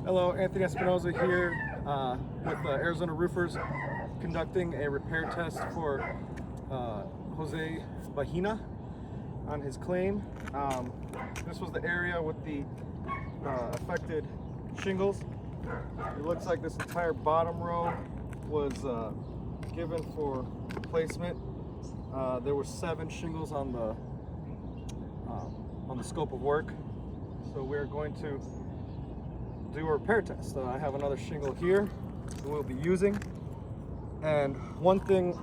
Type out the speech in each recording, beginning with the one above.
Hello, Anthony Espinoza here with Arizona Roofers, conducting a repair test for Jose Bahena on his claim. This was the area with the affected shingles. It looks like this entire bottom row was given for replacement. There were 7 shingles on the scope of work, so we're going to do a repair test. I have another shingle here that we'll be using, and one thing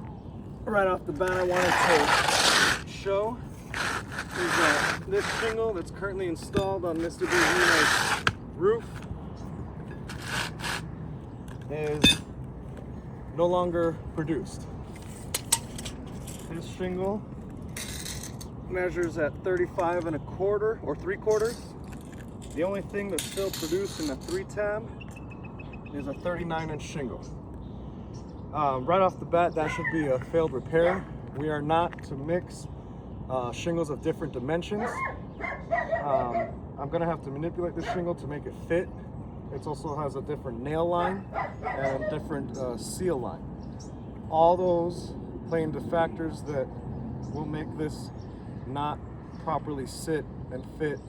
right off the bat I wanted to show is that this shingle that's currently installed on Mr. Bahena's roof is no longer produced. This shingle measures at 35 1/4 or 3/4. The only thing that's still produced in the 3 tab is a 39-inch shingle. Right off the bat, that should be a failed repair. We are not to mix shingles of different dimensions. I'm gonna have to manipulate this shingle to make it fit. It also has a different nail line and a different seal line. All those play into factors that will make this not properly sit and fit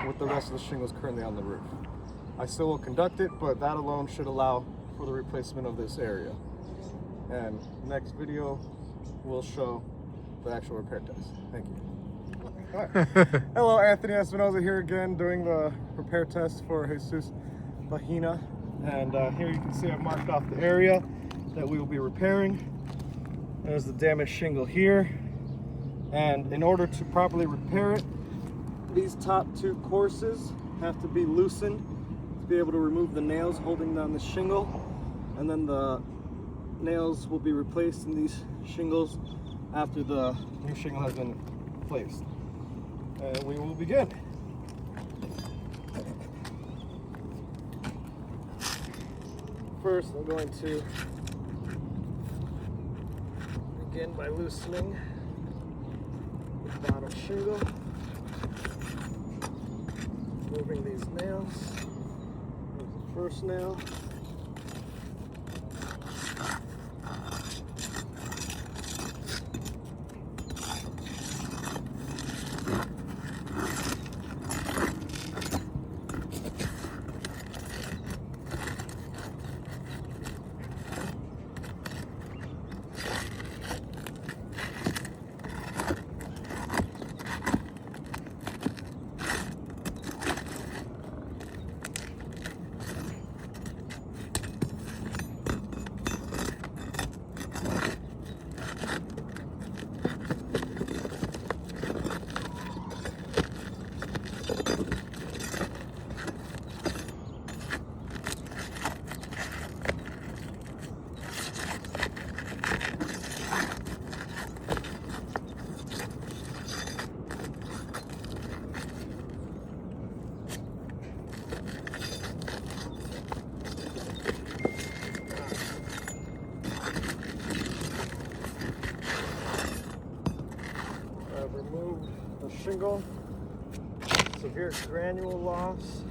with the rest of the shingles currently on the roof. I still will conduct it, but that alone should allow for the replacement of this area. And next video will show the actual repair test. Thank you. Right. Hello, Anthony Espinoza here again doing the repair test for Jesus Bahena. And here you can see I've marked off the area that we will be repairing. There's the damaged shingle here. And in order to properly repair it, these top 2 courses have to be loosened to be able to remove the nails holding down the shingle, and then the nails will be replaced in these shingles after the new shingle has been placed. And we will begin. First, I'm going to begin by loosening the bottom shingle. Moving these nails. Here's the first nail. Remove the shingle, severe granule loss.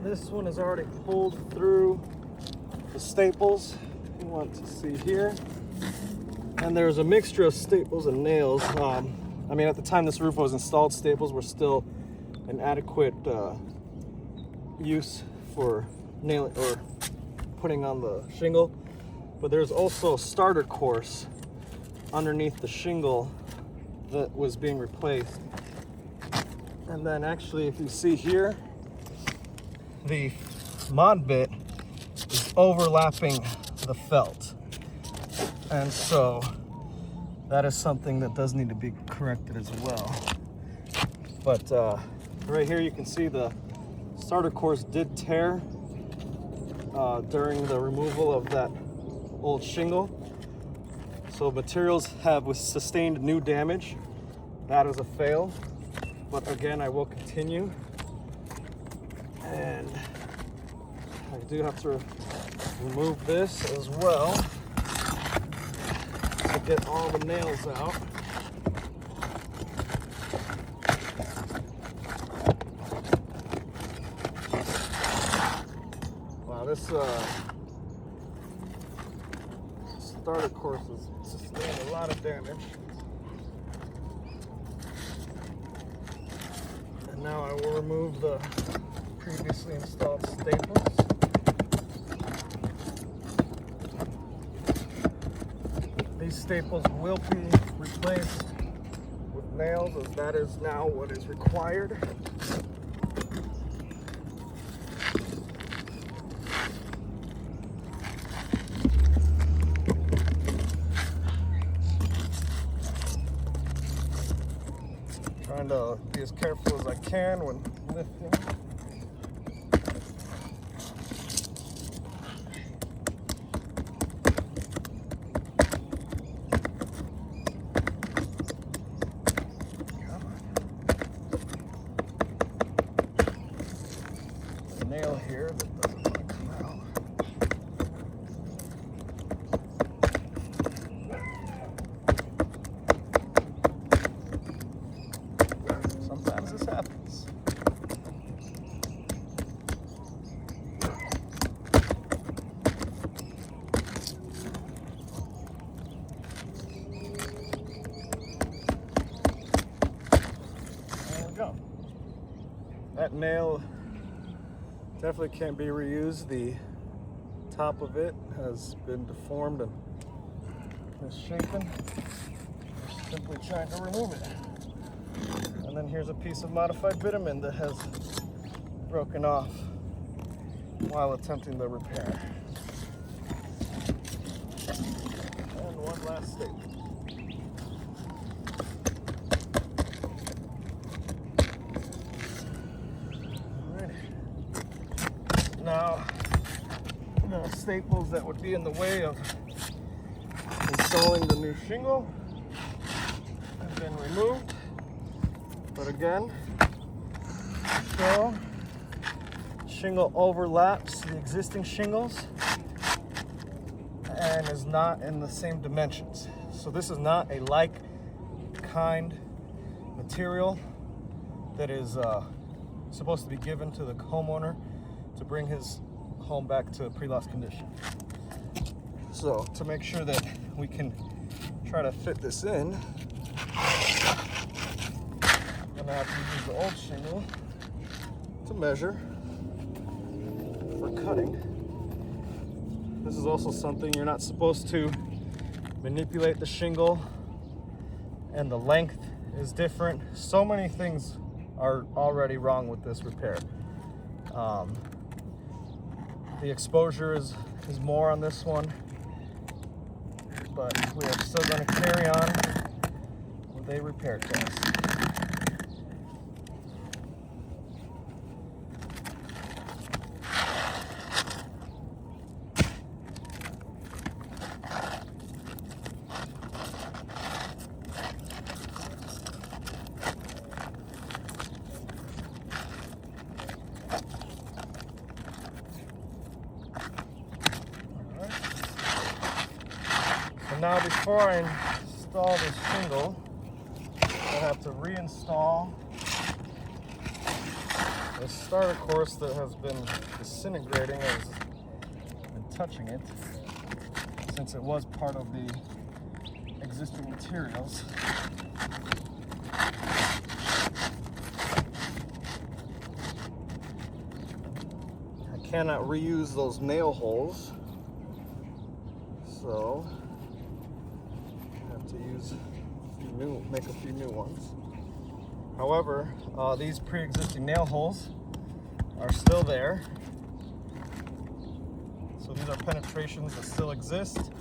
This one is already pulled through the staples you want to see here. And there's a mixture of staples and nails. I mean, at the time this roof was installed, staples were still an adequate use for nailing or putting on the shingle. But there's also a starter course underneath the shingle that was being replaced. And then actually, if you see here, the mod bit is overlapping the felt. And so that is something that does need to be corrected as well. But right here you can see the starter course did tear during the removal of that old shingle. So materials have sustained new damage. That is a fail. But again, I will continue. And I do have to remove this as well to get all the nails out. this starter course has sustained a lot of damage. And now I will remove the previously installed staples. These staples will be replaced with nails, as that is now what is required. Trying to be as careful as I can when lifting. Nail here that doesn't want to come out. Sometimes this happens. There we go. That nail definitely can't be reused. The top of it has been deformed and misshapen. We're simply trying to remove it. And then here's a piece of modified bitumen that has broken off while attempting the repair. And one last staple. Now, the staples that would be in the way of installing the new shingle have been removed. But again, so shingle overlaps the existing shingles and is not in the same dimensions. So this is not a like kind material that is supposed to be given to the homeowner to bring his home back to pre-loss condition. So to make sure that we can try to fit this in, I'm gonna have to use the old shingle to measure for cutting. This is also something you're not supposed to manipulate the shingle, and the length is different. So many things are already wrong with this repair. The exposure is more on this one, but we are still going to carry on with a repair test. Now, before I install this shingle, I have to reinstall the starter course that has been disintegrating as I've been touching it, since it was part of the existing materials. I cannot reuse those nail holes, so to use make a few new ones. However, these pre-existing nail holes are still there. So these are penetrations that still exist.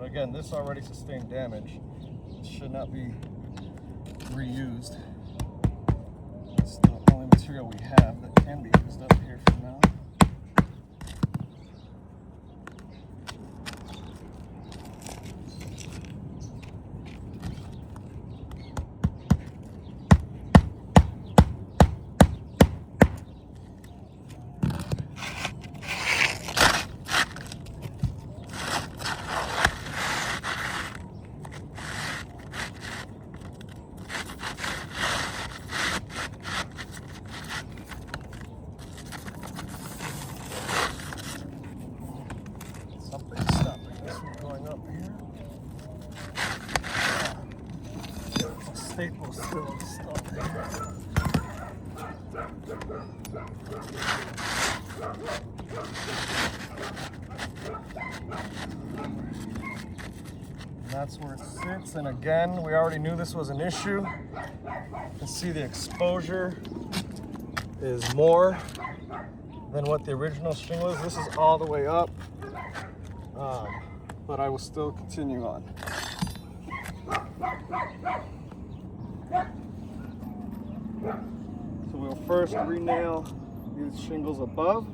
Again, this already sustained damage. It should not be reused. It's the only material we have that can be used up here for now. staple still installed here. That's where it sits, and again, we already knew this was an issue. You can see the exposure is more than what the original shingle is. This is all the way up, but I will still continue on. So we'll first re-nail these shingles above.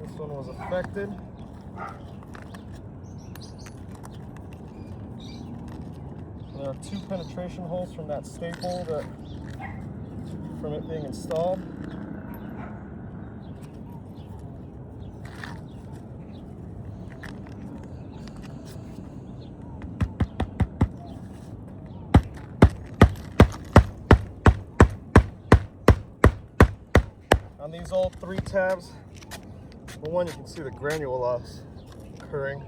This one was affected. There are 2 penetration holes from that staple from it being installed. On these old 3 tabs, well, one, you can see the granule loss occurring,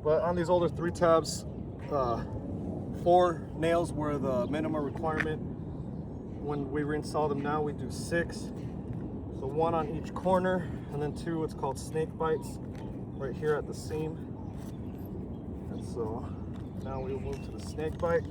but on these older 3 tabs, 4 nails were the minimum requirement. When we reinstall them now, we do 6. So 1 on each corner, and then 2 what's called snake bites right here at the seam. And so now we will move to the snake bite.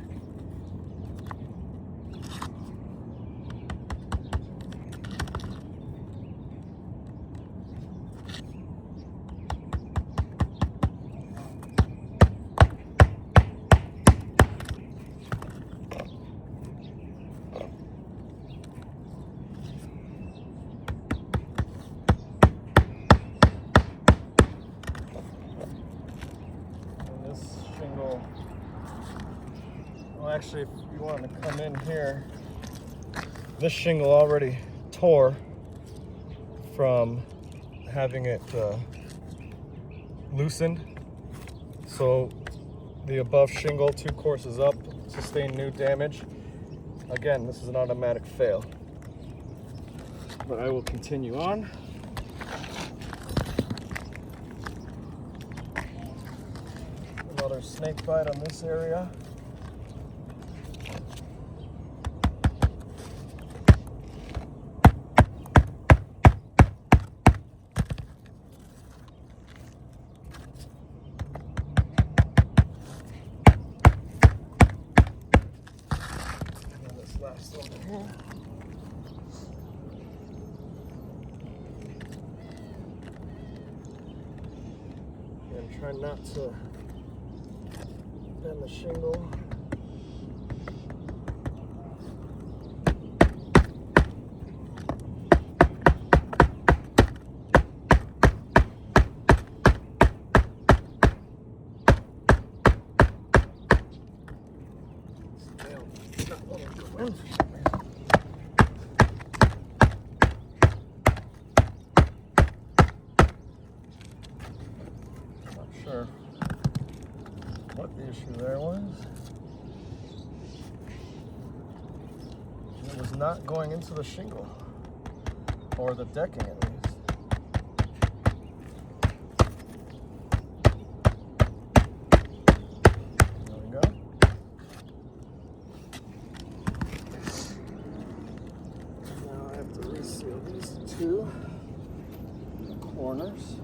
Well, actually, if you want to come in here, this shingle already tore from having it loosened. So the above shingle 2 courses up sustained new damage. Again, this is an automatic fail. But I will continue on. Another snake bite on this area. And this last one here. And try not to bend the shingle. Not sure what the issue there was. It was not going into the shingle, or the decking at least. There we go. Now I have to reseal these 2 corners.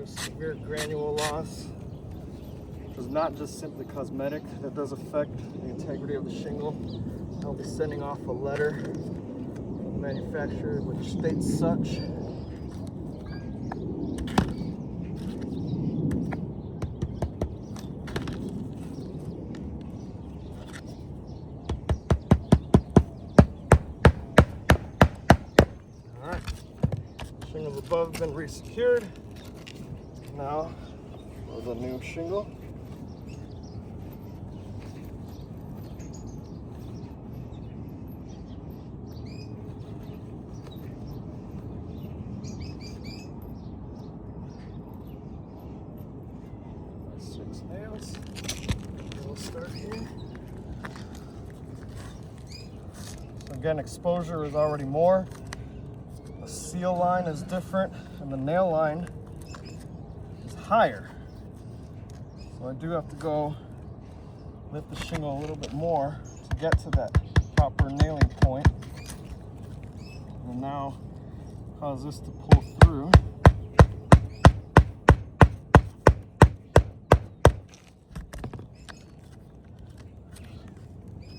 Severe granule loss, which is not just simply cosmetic, that does affect the integrity of the shingle. I'll be sending off a letter from the manufacturer which states such. Alright, shingles above have been resecured. Now for the new shingle. Six nails. We'll start here. So again, exposure is already more. The seal line is different, and the nail line is higher. So I do have to go lift the shingle a little bit more to get to that proper nailing point. And now cause this to pull through.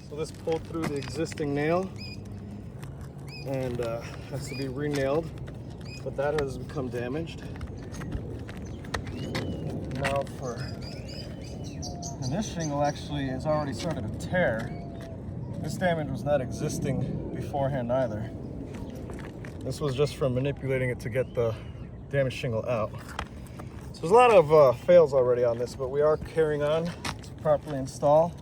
So this pulled through the existing nail and has to be re-nailed, but that has become damaged. Now and this shingle actually has already started to tear. This damage was not existing beforehand either. This was just from manipulating it to get the damaged shingle out. So there's a lot of fails already on this, but we are carrying on to properly install.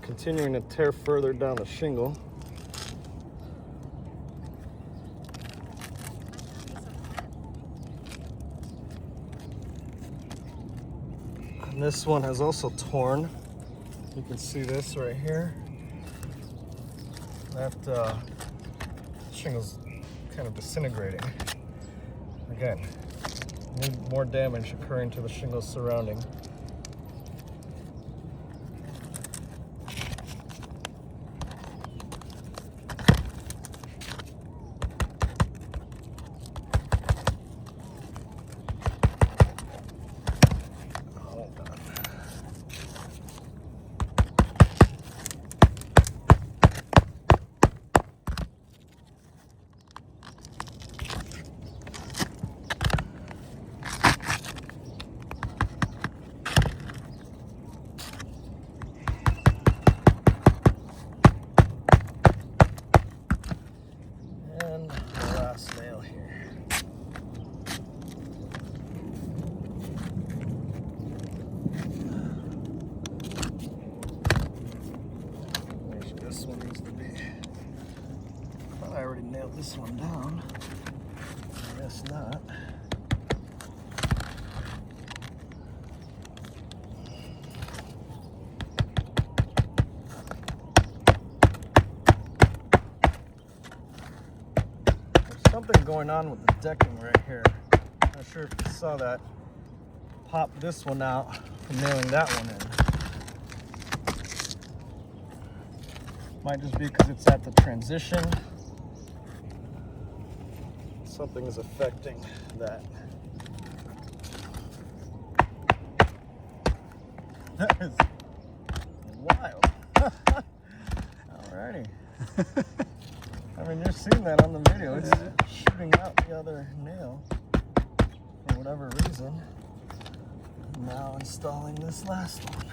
Continuing to tear further down the shingle. And this one has also torn. You can see this right here. That shingle's kind of disintegrating. Again, need more damage occurring to the shingles surrounding. Nail here. This one needs to be. Well, I already nailed this one down. I guess not. Something going on with the decking right here. Not sure if you saw that. Pop this one out from nailing that one in. Might just be because it's at the transition. Something is affecting that. That is wild. Alrighty. I mean, you're seeing that on the video. It's shooting out the other nail for whatever reason. Now installing this last one.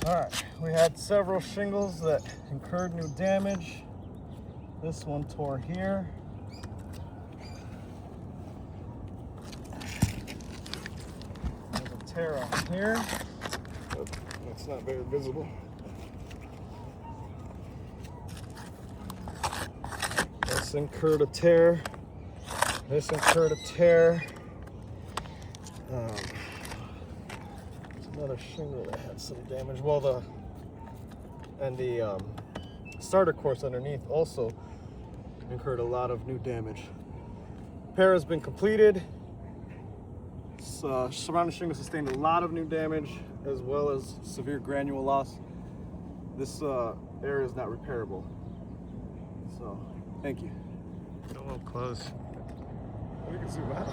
Alright, we had several shingles that incurred new damage. This one tore here. Tear on here. Oh, that's not very visible. This incurred a tear. This incurred a tear. There's another shingle that had some damage. Well, the starter course underneath also incurred a lot of new damage. Repair has been completed. Surrounding shingle sustained a lot of new damage as well as severe granule loss. This area is not repairable. So, thank you. Get a little close. We can zoom out.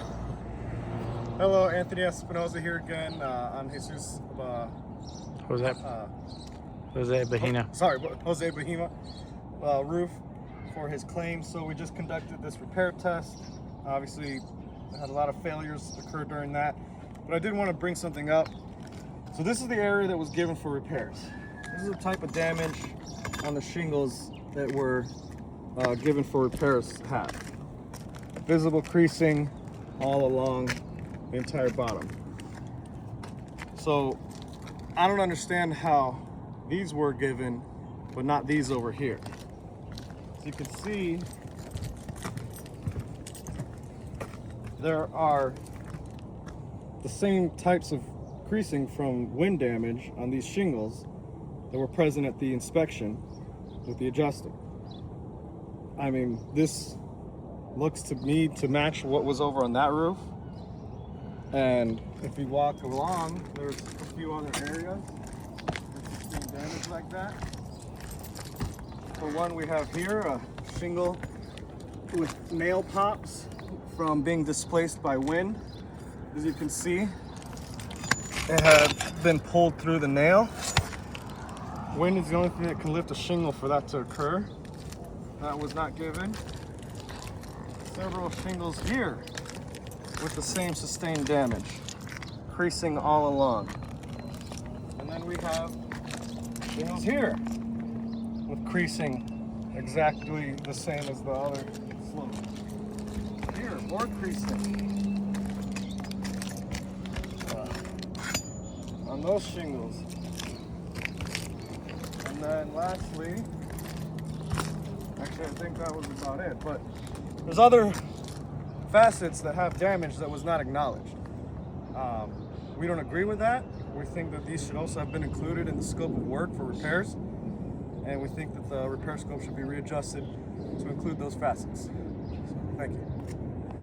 Hello, Anthony Espinoza here again on Jesus. Jose Bahena. Jose Bahena roof for his claim. So we just conducted this repair test. Obviously, had a lot of failures occur during that, but I did want to bring something up. So this is the area that was given for repairs. This is the type of damage on the shingles that were given for repairs have. Visible creasing all along the entire bottom. So I don't understand how these were given, but not these over here. As you can see, there are the same types of creasing from wind damage on these shingles that were present at the inspection with the adjuster. I mean, this looks to me to match what was over on that roof. And if we walk along, there's a few other areas that sustain damage like that. For one, we have here a shingle with nail pops from being displaced by wind. As you can see, it had been pulled through the nail. Wind is the only thing that can lift a shingle for that to occur. That was not given. Several shingles here with the same sustained damage, creasing all along. And then we have shingles here with creasing exactly the same as the other slope. Here, more creasing. On those shingles. And then lastly, actually I think that was about it, but there's other facets that have damage that was not acknowledged. We don't agree with that. We think that these should also have been included in the scope of work for repairs, and we think that the repair scope should be readjusted to include those facets. So, thank you.